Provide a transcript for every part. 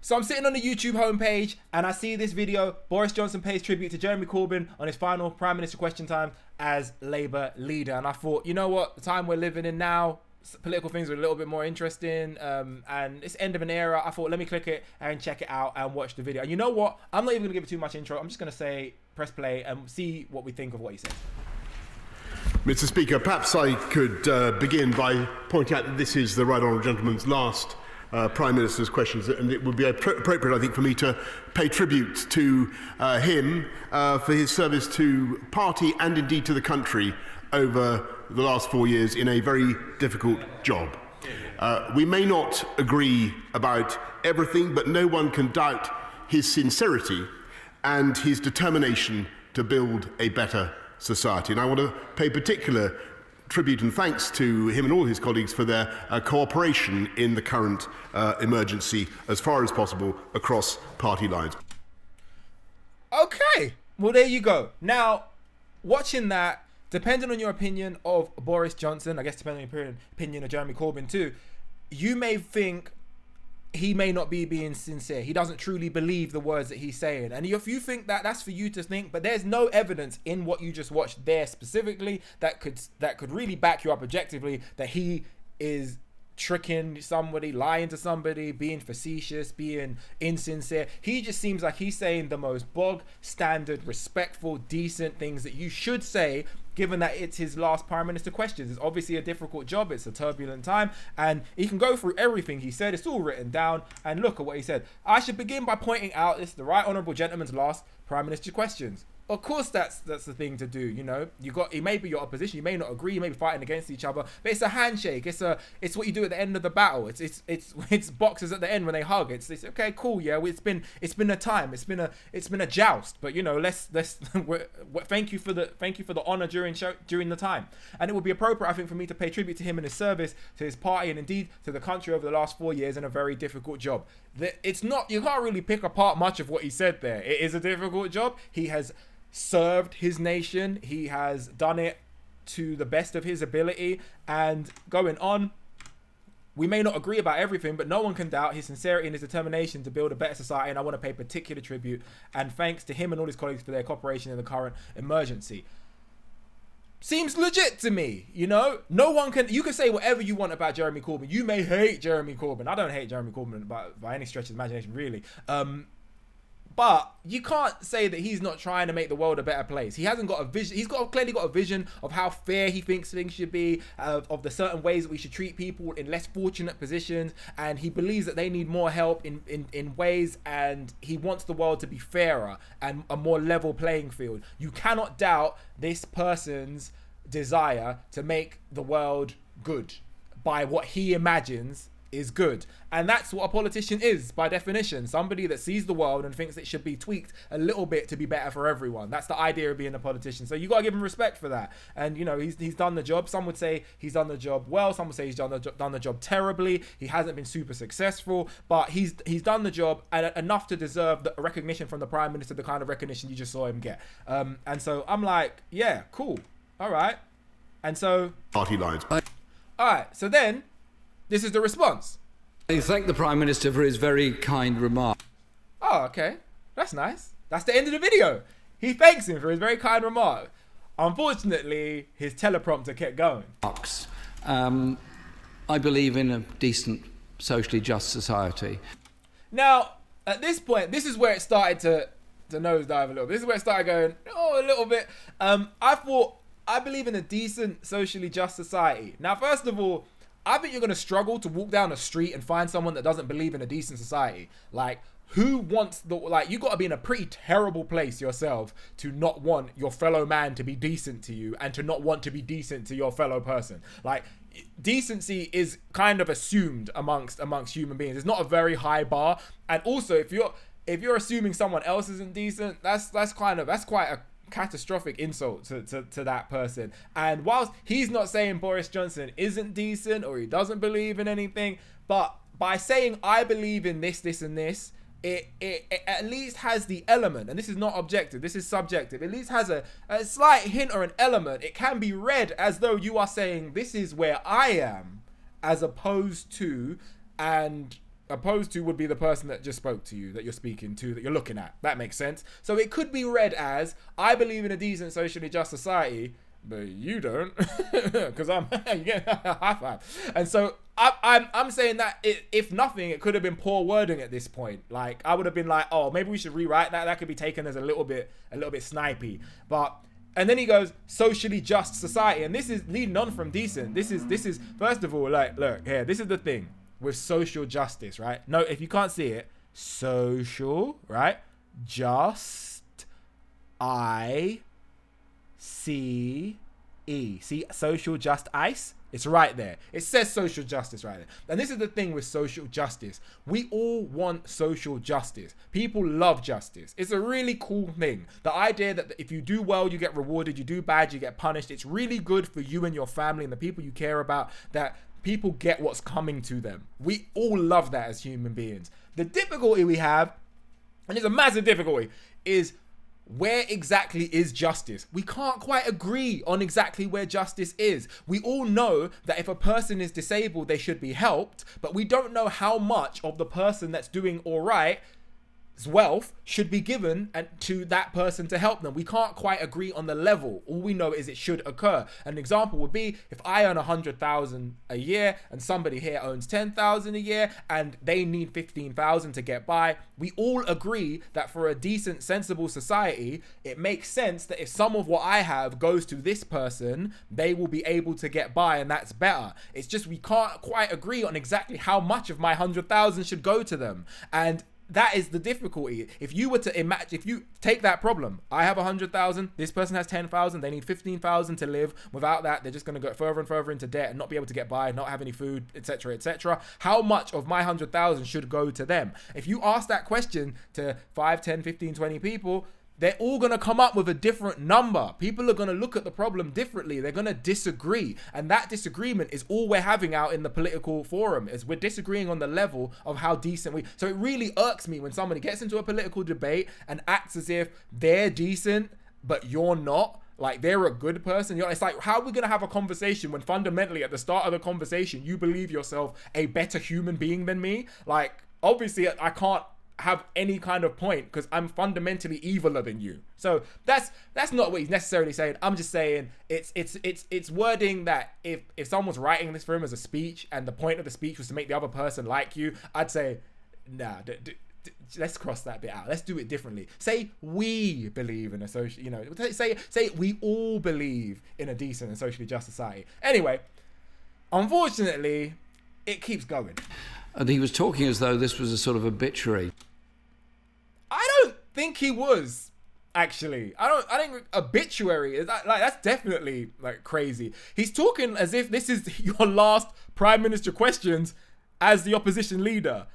So I'm sitting on the YouTube homepage and I see this video. Boris Johnson pays tribute to Jeremy Corbyn on his final Prime Minister question time as Labour leader. And I thought, you know what? The time we're living in now, political things are a little bit more interesting, and it's end of an era. I thought, let me click it and check it out and watch the video. And you know what? I'm not even going to give it too much intro. I'm just going to say, press play and see what we think of what he says. Mr. Speaker, perhaps I could begin by pointing out that this is the Right Honourable Gentleman's last Prime Minister's questions, and it would be appropriate, I think, for me to pay tribute to him for his service to party and indeed to the country over the last 4 years in a very difficult job. We may not agree about everything, but no one can doubt his sincerity and his determination to build a better society. And I want to pay particular tribute and thanks to him and all his colleagues for their cooperation in the current emergency as far as possible across party lines. Okay, well, there you go. Now, watching that, depending on your opinion of Boris Johnson, I guess depending on your opinion of Jeremy Corbyn too, you may think he may not be being sincere. He doesn't truly believe the words that he's saying. And if you think that, that's for you to think, but there's no evidence in what you just watched there specifically that could really back you up objectively that he is tricking somebody, lying to somebody, being facetious, being insincere. He just seems like he's saying the most bog standard, respectful, decent things that you should say, given that it's his last Prime Minister questions. It's obviously a difficult job. It's a turbulent time, and he can go through everything he said. It's all written down, and look at what he said. I should begin by pointing out this is the Right Honourable Gentleman's last Prime Minister questions. Of course, that's the thing to do. You know, it may be your opposition, you may not agree, you may be fighting against each other, but it's a handshake. It's what you do at the end of the battle. It's boxers at the end when they hug. It's okay, cool, yeah. It's been a time. It's been a joust. But you know, let's thank you for the honor during the time. And it would be appropriate, I think, for me to pay tribute to him and his service to his party and indeed to the country over the last 4 years in a very difficult job. It's not, you can't really pick apart much of what he said there. It is a difficult job. He has served his nation. He has done it to the best of his ability, and going on, we may not agree about everything, but no one can doubt his sincerity and his determination to build a better society. And I want to pay particular tribute and thanks to him and all his colleagues for their cooperation in the current emergency. Seems legit to me, you know. No one can. You can say whatever you want about Jeremy Corbyn. You may hate Jeremy Corbyn. I don't hate Jeremy Corbyn by any stretch of the imagination, really. But you can't say that he's not trying to make the world a better place. He hasn't got a vision. He's clearly got a vision of how fair he thinks things should be, of the certain ways that we should treat people in less fortunate positions. And he believes that they need more help in ways, and he wants the world to be fairer and a more level playing field. You cannot doubt this person's desire to make the world good by what he imagines is good. And that's what a politician is by definition. Somebody that sees the world and thinks it should be tweaked a little bit to be better for everyone. That's the idea of being a politician. So you got to give him respect for that. And you know, he's done the job. Some would say he's done the job well. Some would say he's done the job terribly. He hasn't been super successful, but he's done the job and enough to deserve the recognition from the Prime Minister, the kind of recognition you just saw him get. And so I'm like, yeah, cool. All right. And so party lines. All right. So then this is the response. I thank the Prime Minister for his very kind remark. Oh, okay. That's nice. That's the end of the video. He thanks him for his very kind remark. Unfortunately, his teleprompter kept going. I believe in a decent, socially just society. Now, at this point, this is where it started to nosedive a little bit. This is where it started going, a little bit. I believe in a decent, socially just society. Now, first of all, I think you're going to struggle to walk down the street and find someone that doesn't believe in a decent society. Like, who wants you got to be in a pretty terrible place yourself to not want your fellow man to be decent to you and to not want to be decent to your fellow person. Like, decency is kind of assumed amongst human beings. It's not a very high bar. And also, if you're assuming someone else isn't decent, that's quite a catastrophic insult to that person. And whilst he's not saying Boris Johnson isn't decent or he doesn't believe in anything, but by saying I believe in this and this, it at least has the element, and this is not objective, this is subjective, at least has a slight hint or an element. It can be read as though you are saying this is where I am, as opposed to, and opposed to would be the person that just spoke to you, that you're speaking to, that you're looking at. That makes sense. So it could be read as, I believe in a decent, socially just society, but you don't, because I'm you get a high five. And so I'm saying that if nothing, it could have been poor wording at this point. Like, I would have been like, oh, maybe we should rewrite that. That could be taken as a little bit snipey. But and then he goes, socially just society, and this is leading on from decent. This is first of all, like, look here. This is the thing with social justice, right? No, if you can't see it, social, right? Just ICE. See, social just ice? It's right there. It says social justice right there. And this is the thing with social justice. We all want social justice. People love justice. It's a really cool thing. The idea that if you do well, you get rewarded. You do bad, you get punished. It's really good for you and your family and the people you care about, that people get what's coming to them. We all love that as human beings. The difficulty we have, and it's a massive difficulty, is where exactly is justice? We can't quite agree on exactly where justice is. We all know that if a person is disabled, they should be helped, but we don't know how much of the person that's doing all right wealth should be given to that person to help them. We can't quite agree on the level. All we know is it should occur. An example would be if I earn 100,000 a year and somebody here owns 10,000 a year and they need 15,000 to get by. We all agree that for a decent, sensible society, it makes sense that if some of what I have goes to this person, they will be able to get by, and that's better. It's just we can't quite agree on exactly how much of my 100,000 should go to them. And that is the difficulty. If you were to imagine, if you take that problem, I have 100,000, this person has 10,000, they need 15,000 to live. Without that, they're just going to go further and further into debt and not be able to get by, not have any food, etc., etc. How much of my 100,000 should go to them? If you ask that question to 5, 10, 15, 20 people, they're all going to come up with a different number. People are going to look at the problem differently. They're going to disagree. And that disagreement is all we're having out in the political forum, is we're disagreeing on the level of how decent we... So it really irks me when somebody gets into a political debate and acts as if they're decent, but you're not. Like, they're a good person. It's like, how are we going to have a conversation when fundamentally at the start of the conversation, you believe yourself a better human being than me? Like, obviously, I can't have any kind of point because I'm fundamentally eviler than you. So that's not what he's necessarily saying. I'm just saying it's wording that if someone's writing this for him as a speech and the point of the speech was to make the other person like you, I'd say, nah, let's cross that bit out. Let's do it differently. Say we believe in a social, say we all believe in a decent and socially just society. Anyway, unfortunately, it keeps going. And he was talking as though this was a sort of obituary. I don't think he was, actually. I think obituary is that's definitely like crazy. He's talking as if this is your last Prime Minister questions as the opposition leader,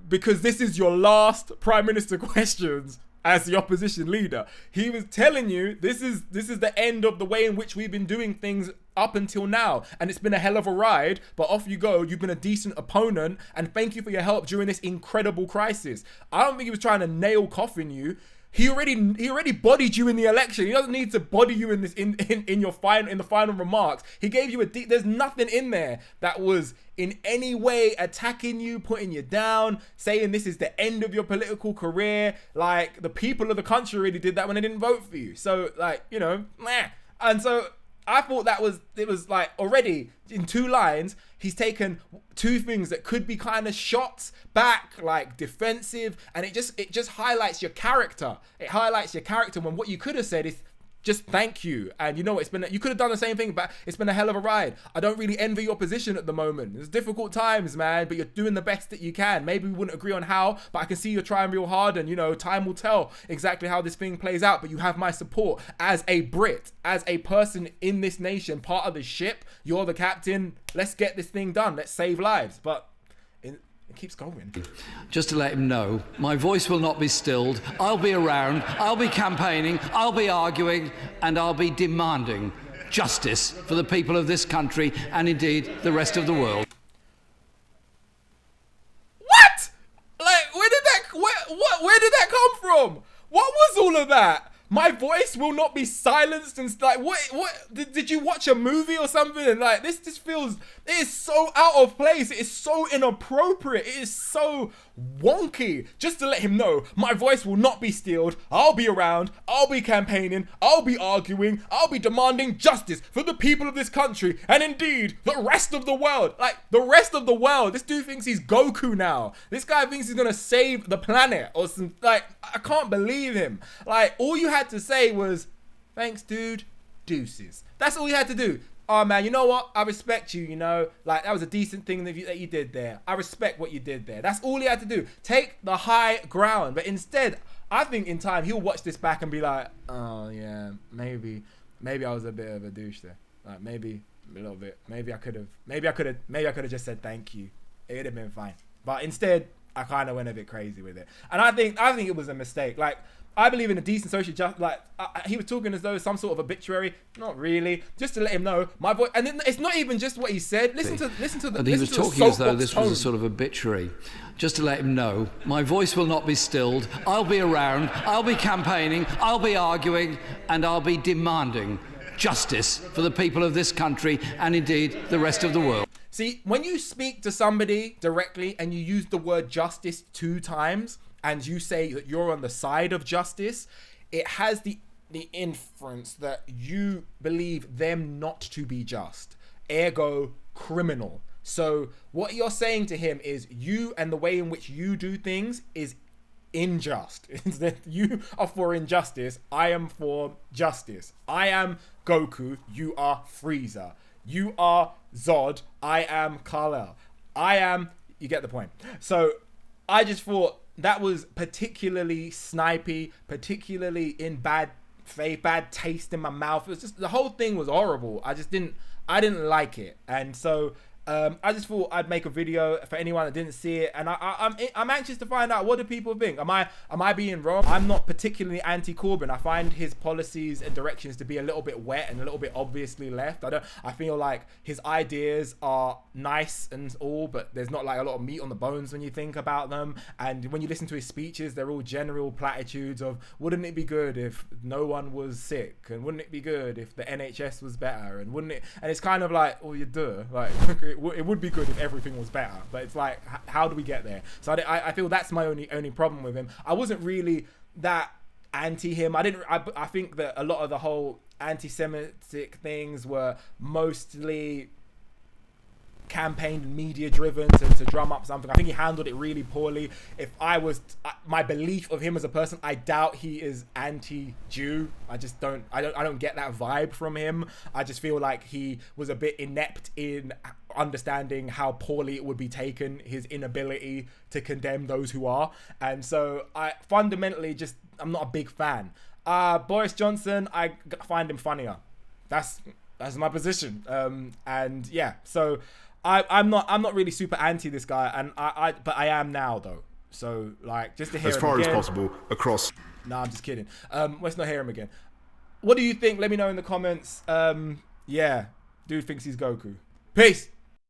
because this is your last Prime Minister questions as the opposition leader. He was telling you this is the end of the way in which we've been doing things up until now, and it's been a hell of a ride, but off you go. You've been a decent opponent, and thank you for your help during this incredible crisis. I don't think he was trying to nail coffin you. He already bodied you in the election. He doesn't need to body you in this in the final remarks. He gave you there's nothing in there that was in any way attacking you, putting you down, saying this is the end of your political career. Like, the people of the country really did that when they didn't vote for you. So, like, meh. And so I thought it was like already in 2 lines, he's taken 2 things that could be kind of shots back, like defensive, and it just highlights your character. It highlights your character when what you could have said is just thank you. And you could have done the same thing, but it's been a hell of a ride. I don't really envy your position at the moment. It's difficult times, man, but you're doing the best that you can. Maybe we wouldn't agree on how, but I can see you're trying real hard, and time will tell exactly how this thing plays out. But you have my support as a Brit, as a person in this nation, part of the ship. You're the captain. Let's get this thing done. Let's save lives. But it keeps going. Just to let him know, my voice will not be stilled. I'll be around, I'll be campaigning, I'll be arguing, and I'll be demanding justice for the people of this country and indeed the rest of the world. What? Like, where did that come from? What was all of that? my voice will not be silenced and like what did you watch a movie or something? And like this feels, it is so out of place, it is so inappropriate, it is so wonky. Just to let him know, my voice will not be steeled. I'll be around, I'll be campaigning, I'll be arguing, I'll be demanding justice for the people of this country and indeed the rest of the world. Like the rest of the world. This dude thinks he's Goku now. This guy thinks he's gonna save the planet or some, like, I can't believe him. Like, all you had to say was, thanks dude, deuces. That's all you had to do. Oh man, you know what? I respect you, you know? Like, that was a decent thing that you did there. I respect what you did there. That's all you had to do. Take the high ground. But instead, I think in time, he'll watch this back and be like, oh yeah, maybe I was a bit of a douche there. Like, maybe a little bit. Maybe I could have just said thank you. It would have been fine. But instead, I kind of went a bit crazy with it. And I think it was a mistake. Like, I believe in a decent social justice. Like, he was talking as though some sort of obituary. Not really. Just to let him know my voice. And then it's not even just what he said. Listen to the. And he was talking as though this was a sort of obituary. Just to let him know, my voice will not be stilled. I'll be around. I'll be campaigning. I'll be arguing, and I'll be demanding justice for the people of this country and indeed the rest of the world. See, when you speak to somebody directly and you use the word justice 2 times and you say that you're on the side of justice, it has the inference that you believe them not to be just, ergo criminal. So what you're saying to him is you and the way in which you do things is unjust. It's that you are for injustice, I am for justice. I am Goku, you are Frieza. You are Zod, I am Kal-El. You get the point. So I just thought that was particularly snipey, particularly in bad faith, bad taste in my mouth. It was just, the whole thing was horrible. I didn't like it. And so I just thought I'd make a video for anyone that didn't see it, and I'm anxious to find out, what do people think? Am I being wrong? I'm not particularly anti-Corbyn. I find his policies and directions to be a little bit wet and a little bit obviously left. I feel like his ideas are nice and all, but there's not like a lot of meat on the bones when you think about them. And when you listen to his speeches, they're all general platitudes of, wouldn't it be good if no one was sick, and wouldn't it be good if the NHS was better, and wouldn't it? And it's kind of like, well, you do, like. It would be good if everything was better, but it's like, how do we get there? So I feel that's my only problem with him. I wasn't really that anti him. I think that a lot of the whole anti-Semitic things were mostly campaigned and media driven to drum up something. I think he handled it really poorly. If I was my belief of him as a person, I doubt he is anti-Jew. I don't get that vibe from him. I just feel like he was a bit inept in understanding how poorly it would be taken, his inability to condemn those who are. And so I fundamentally I'm not a big fan. Boris Johnson, I find him funnier. That's my position. And yeah, so I'm not really super anti this guy, and but I am now though. So like, just to hear as far him again, as possible across. No, I'm just kidding. Let's not hear him again. What do you think? Let me know in the comments. Yeah, dude thinks he's Goku. Peace.